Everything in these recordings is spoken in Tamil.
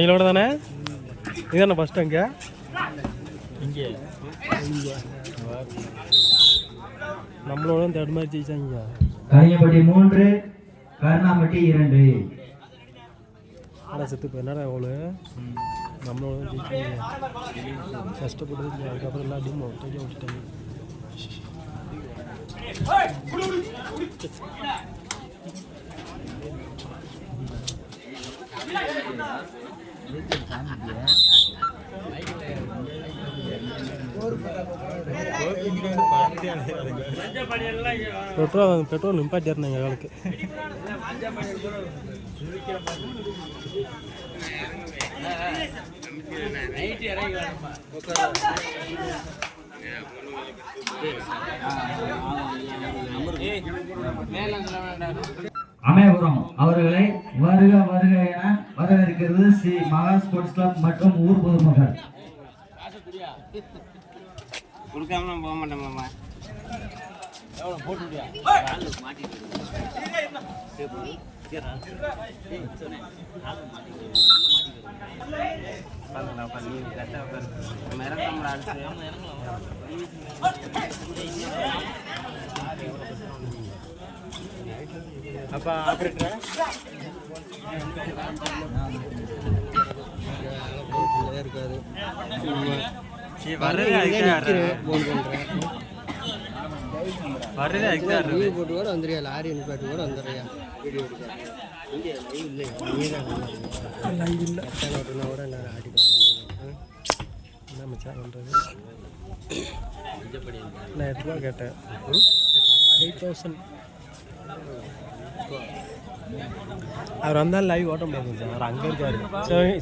இவங்களோட தானே இதானே ஃபஸ்ட்டு அங்கே இங்கே நம்மளோட தேர்ட் மேட்ச் ஜெயிச்சாங்க. கரியப்பட்டி 3 கருணாம்பட்டி 2. ஆனால் செத்து இப்போ என்னடா எவ்வளோ நம்மளோட ஜெயிச்சாங்க. கஷ்டப்பட்டு அதுக்கப்புறம் எல்லா டீமும் ஒருத்தையும் விட்டுட்டாங்க. பெட்ரோல் நிப்பாட்டி இருந்தாங்க எங்களுக்கு. அமயபுரம் அவர்களை வருக வருக என வரவேற்கிறது ஸ்ரீ மகா ஸ்போர்ட்ஸ் கிளப் மற்றும் ஊர் பொதுமக்கள். கொடுக்காம போக மாட்டோம்மா. அப்பா ஆப்ரேட்டர் இருக்காது. போட்டு கூட வந்துடுறியா, லாரி நிப்பாட்டி கூட வந்துடுறியா, வீடியோ எடுக்க இல்லை கூட என்ன ஆட்டிட்டு என்ன மச்சான் பண்ணுறது. நான் 8 ரூபா கேட்டேன். 8000 அவர் வந்தாலும் லைவ் ஓட்ட முடியாது சார். அவர் அங்கே இருக்காரு,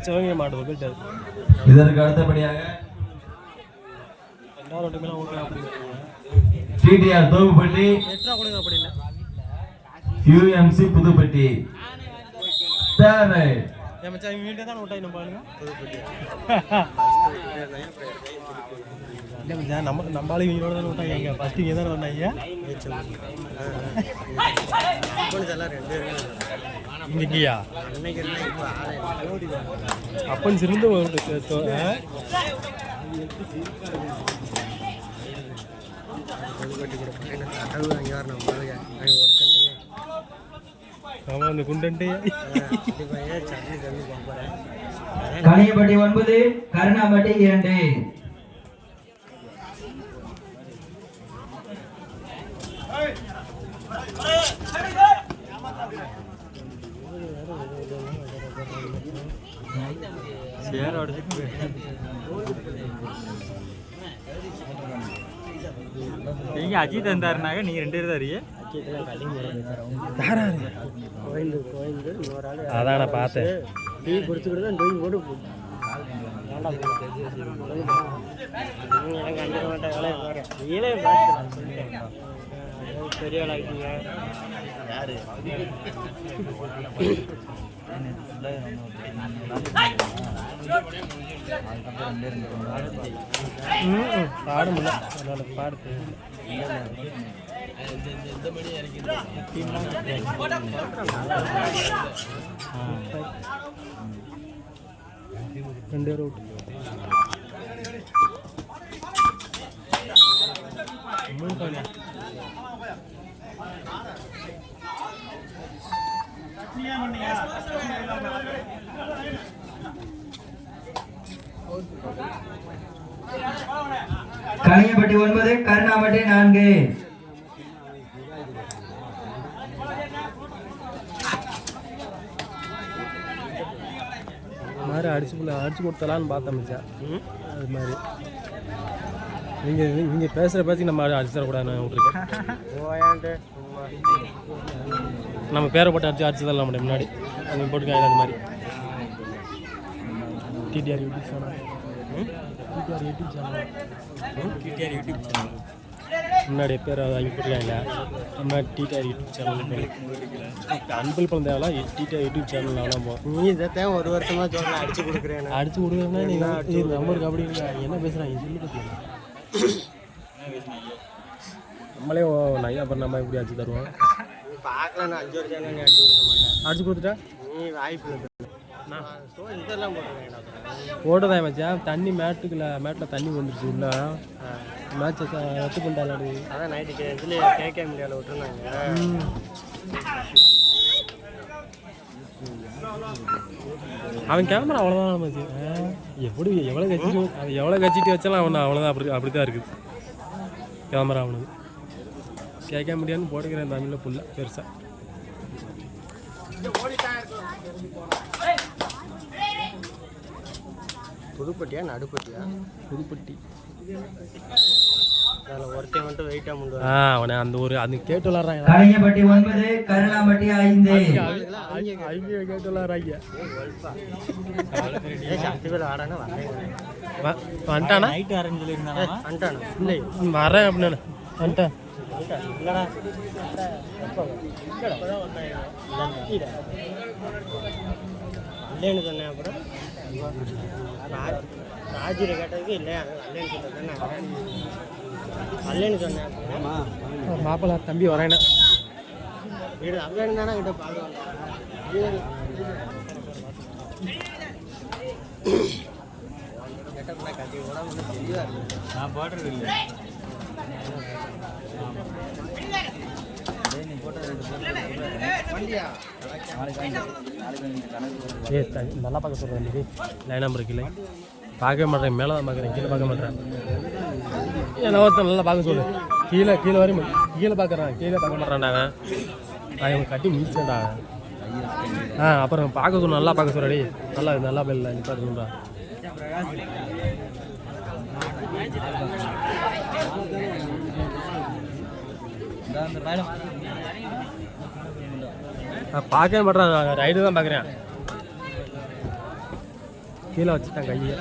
சிவகங்கை மாவட்டத்தில் போயிட்டாரு. இதற்கு அடுத்தபடியாக 2வது ஓட்டமெல்லாம் ஓட்டுறேன் அப்படின்னு டிடிஆர் தோப்புப்பட்டி 8 ரூபா கொடுங்க அப்படி இல்லை. யூஎம்சி புதுப்பட்டி என் மச்சான் இவங்க வீட்டே தான் ஓட்டாய் நம்ம பாருங்க. இல்லை மச்சான் நம்மளால இவங்களோட தான் ஓட்டாங்க. எங்க ஃபஸ்ட்டு இங்கே தானே வந்தாங்க. இங்கேயா அப்பன் சிறந்து ஆமாம் அந்த குண்டன்ட்டு கலியப்பட்டி 9 கருணாம்பட்டி 2. நீங்க அஜித் வந்தாருனாங்க நீங்க 2 பேர் தான் இருக்கீங்க. கோயந்து இன்னொரு ஆள் அதான் நான் பார்த்தேன். டீ குடிச்சுக்கிட்டு தான் டொய் போட்டு எனக்கு அஞ்சு மாட்டேன் வேலையை பாரு நீங்களே பார்த்து சொல்லிட்டேன் பெரிய ஆள் ஆகிட்டீங்க. யாரு பாட முடியல அதனால பாடுது. ரெண்டு பேரும் விட்டு கலியப்பட்டி 9 கருணாம்பட்டி 4. மாதிரி அடிச்சு கொடுத்தலான்னு பார்த்தேன் மச்சான். அது மாதிரி நீங்கள் பேசுகிற பேச்சு நம்ம அடிச்சு தரக்கூடாது. நான் விட்ருக்கேன் நம்ம பேரை போட்டு அடிச்சு தரலாம் முடியும் முன்னாடி அவங்க போட்டுக்காங்க. அது மாதிரி டிடிஆர் யூடியூப் சேனல் முன்னாடி பேர் வாங்கி போட்டுருக்காங்க. நம்ம டிடிஆர் யூடியூப் சேனல் அன்பில் பிறந்தாலும் டிடிஆர் யூடியூப் சேனல் அவ்வளோ போகும். நீ இதைத்தான் ஒரு வருஷமா சொல்ல அடிச்சு கொடுக்குறேன். அடிச்சு கொடுக்குறேன்னா நீங்கள் நம்பருக்கு அப்படி என்ன பேசுகிறாங்க சொல்லி பார்த்தீங்க. நம்மளே நையா அப்புறம் நம்ம எப்படி அடிச்சு தருவோம். பார்க்கலாம் 5 வருஷம் நீ அடிச்சு கொடுக்க மாட்டேன். அடிச்சு கொடுத்துட்டா நீ வாய்ப்பு இதெல்லாம் போட்டதான் மச்சான். தண்ணி மேட்டில் தண்ணி வந்துருச்சு உள்ள மேட்சை ரத்து பண்ணிட்டாரு. அதான் நைட்டு இதில் கேட்க முடியாத விட்டுருந்தாங்க. அவன் கேமரா அவ்வளோதான் மச்சி. எப்படி எவ்வளோ கச்சிட்டு வச்சாலும் அவன் அவ்வளோதான். அப்படி தான் இருக்குது கேமரா அவனுக்கு. கேட்க முடியாதுன்னு போட்டுக்கிறேன் தமிழில் ஃபுல்லாக பெருசாக. புதுப்பட்டியா நடுப்பட்டியா? புதுப்பட்டி. அதில் ஒருத்தையும் மட்டும் வெயிட்டாக முண்டு. அவனை அந்த ஒரு அது கேட்டு விளாட்றாங்க. கலியப்பட்டி 9 கருணாம்பட்டி 5. ஐயா கேட்டு விளாட்றாங்க. ஆடானா வந்துட்டானா நைட்டு அரேஞ்ச் சொல்லியிருந்தாங்க. வந்துட்டானா இல்லை வரேன் அப்படின்னு வந்துட்டேன். இல்லைடா இல்லைன்னு சொன்னேன். அப்புறம் ராஜிரை கேட்டதுக்கு இல்லையா அல்லேன்னு சொல்லிட்டேன். அல்லேன்னு சொன்னேன். மாப்பிள்ளை தம்பி வரேன்னா வீடு அல்லேன்னு தானே கிட்ட பார்க்கலாம். கட்டி கூட ஒன்றும் தெளிவாக இருக்கு. நான் போடுறது இல்லை. நல்லா பார்க்க சொல்கிறேன். இன்றைக்கி லைன் நம்பர் இல்லை பார்க்கவே மாட்டேன். மேலே தான் பார்க்குறேன், கீழே பார்க்க மாட்டேன். ஏன்னா ஒருத்தன் நல்லா பார்க்க சொல்லு. கீழே வரையும் கீழே பார்க்குறான், கீழே பார்க்க மாட்டேன்டாங்க. நான் இவங்க கட்டி முடிச்சேன்டா. அப்புறம் பார்க்க சொல்லு, நல்லா பார்க்க சொல்லடி. நல்லா இல்லை நீ பார்த்துக்கா. பார்க்கவே மாட்டேன், ரைடு தான் பார்க்குறேன். கீழே வச்சுட்டேன் கையை.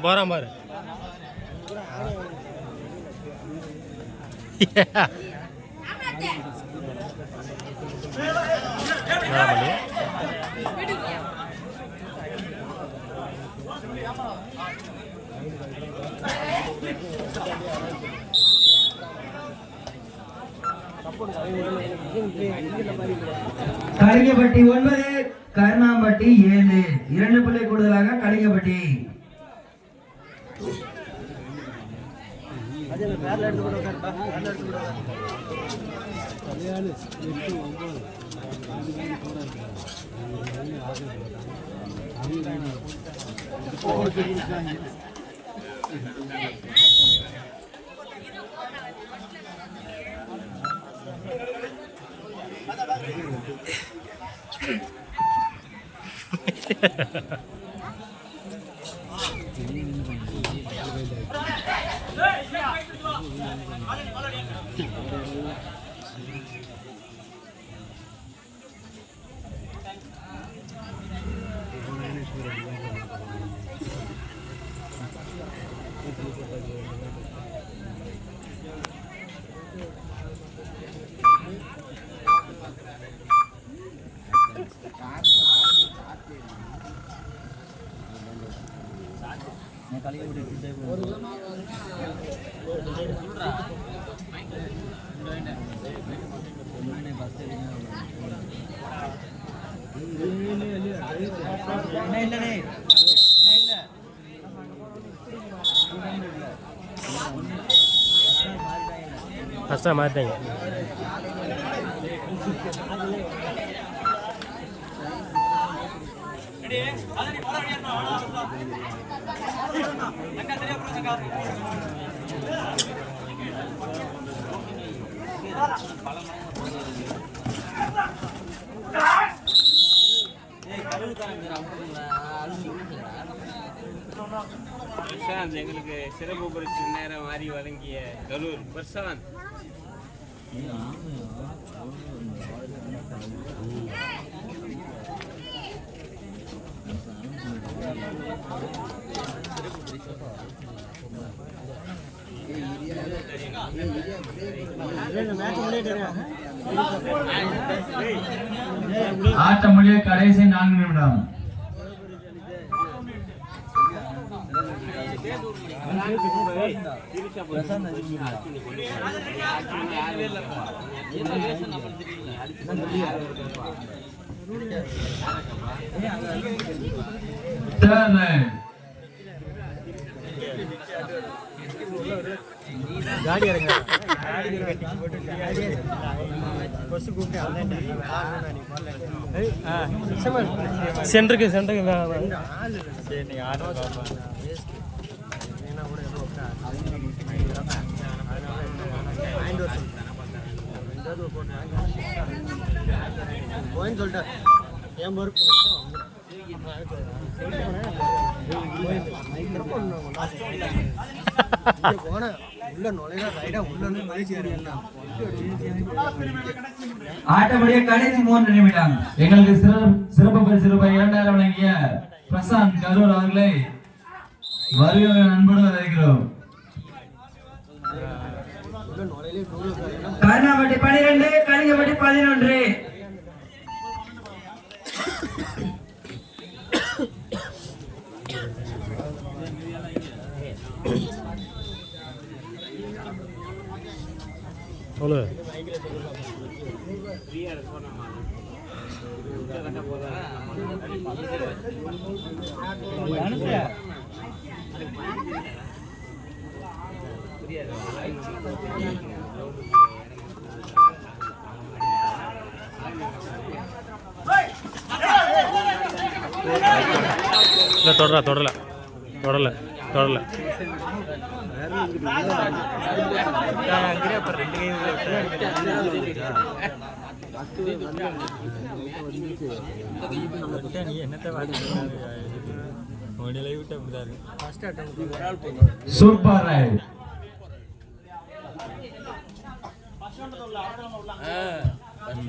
போகிறான் பாரு. கலிங்கப்பட்டி 9, கருணாம்பட்டி 7. 2 புள்ளி கூடுதலாக கலிங்கப்பட்டி. ஃபஸ்ட்டாக மாற்றிட்டாங்க. பிரசாந்த் எங்களுக்கு சிறப்பு பரிசு நேரம் மாறி வழங்கிய கரூர் பிரசாந்த். ஆட்டம் முடிய கடைசி 4 நிமிடம். காடி இறங்க சென்டருக்கு சரி நீங்கள் ஆர்டர் போயின்னு சொல்லிட்டேன். என் பொறுப்பு போனேன் உள்ள நுழைய ரைடா உள்ள ஆட்டமுடைய கடைசி 3 நிமிடம். எங்களுக்கு சிறப்பு பரிசு ரூபாய் 2000 வழங்கிய பிரசாந்த் கரூர் அவர்களை வருகிற அன்போடு வரவேற்கிறோம். கருணாம்பட்டி 12, கலிங்கப்பட்டி 11. சொல்லு. இல்லை தொடரல. நீ என்னத்தை விட்டு அப்படிதான் சூப்பர் ரைட்.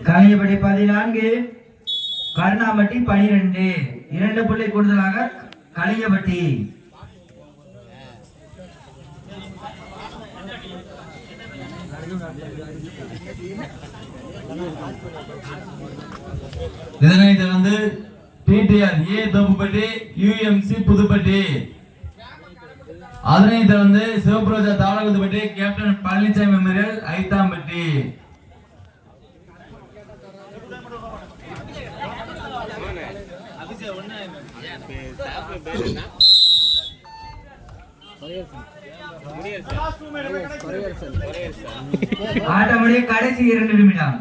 கலிங்கப்பட்டி 14, கருணாம்பட்டி 12. 2 புள்ளி கூடுதலாக கலிங்கப்பட்டி. இதனைத் தொடர்ந்து டிடிஆர் ஏ தோப்புப்பட்டி யுஎம்சி புதுப்பட்டி. அதனைத் தொடர்ந்து சிவபுரோஜா தாளகுதுப்பட்டி கேப்டன் பழனிசாமி மெமோரியல் ஐத்தாம்பட்டி. ஆட்டமுடைய கடைசி 2 நிமிடம்.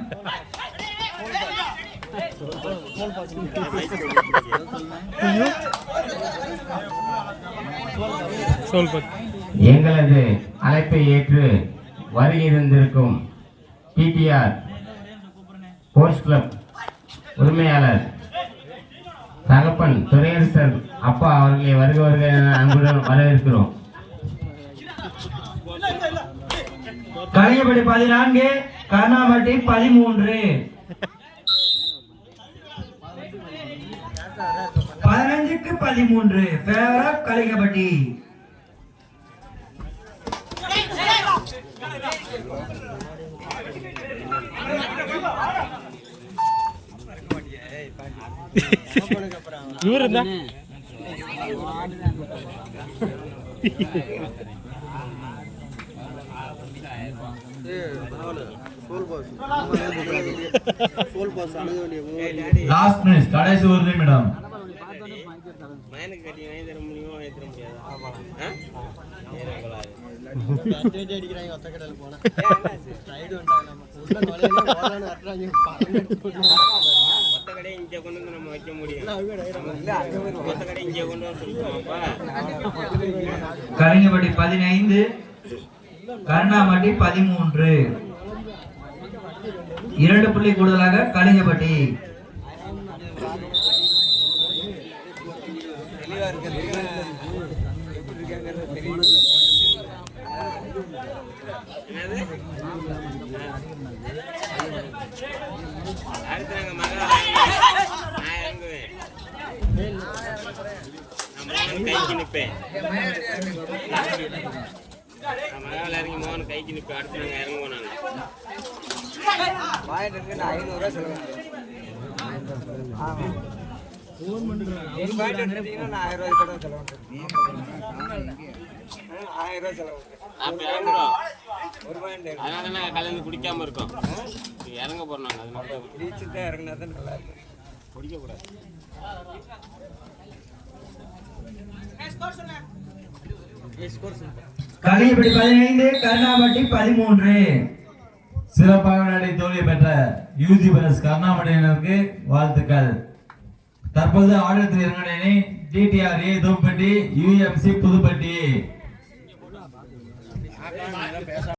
எங்களது அழைப்பை ஏற்று வருகிருந்திருக்கும் டிடிஆர் ஸ்போர்ட்ஸ் கிளப் உரிமையாளர் தகப்பன் துரையரசர் அப்பா அவர்களை வருக வருக என அன்புடன் வரவேற்கிறோம். கலிங்கப்பட்டி 14, கர்ணாம்பட்டி 13. 15க்கு 13 ஃபேவர் ஆஃப் கலிங்கப்பட்டி. இவரு இருந்தா லாஸ்ட் மினிட் கடைசி 1 நிமிடம். மயனுக்கு கட்டி வாங்கி தர முடியுமோ வாங்கி தர முடியாதா? மொத்த கடையை இங்கே கொண்டு வந்து நம்ம வைக்க முடியும். மொத்த கடையை இங்கே கொண்டு வந்து சொல்லுவோம்ப்பா. கலிங்கப்பட்டி 15, கர்ணாம்பட்டி 13. 2 புள்ளி கூடுதலாக கலிங்கப்பட்டி. அடுத்து நாங்கள் மகா நான் இறங்குவேன். நான் கைக்கு நிற்பேன். நான் மகாவில் இறங்கி மோகன் கைக்கு நிற்பேன். அடுத்து நாங்கள் இறங்குவோம். அப்போ இறங்குறோம். அதனால நாங்கள் கலந்து குடிக்காம இருக்கோம். இறங்க போறோம். நாங்கள் அதனால குடிச்சுதான் இறங்கினா தான் நல்லா இருக்கும். குடிக்கக்கூடாது. கலிங்கப்பட்டி 15, கர்ணாம்பட்டி 13. சிறப்பாக நடி தோல்வி பெற்ற யூஜி பிரஸ் கர்ணாம்பட்டியினருக்கு வாழ்த்துக்கள். தற்போது ஆடுகளத்தில் இறங்கின டிடிஆர் ஏ தோப்புப்பட்டி யுஎம்சி புதுப்பட்டி.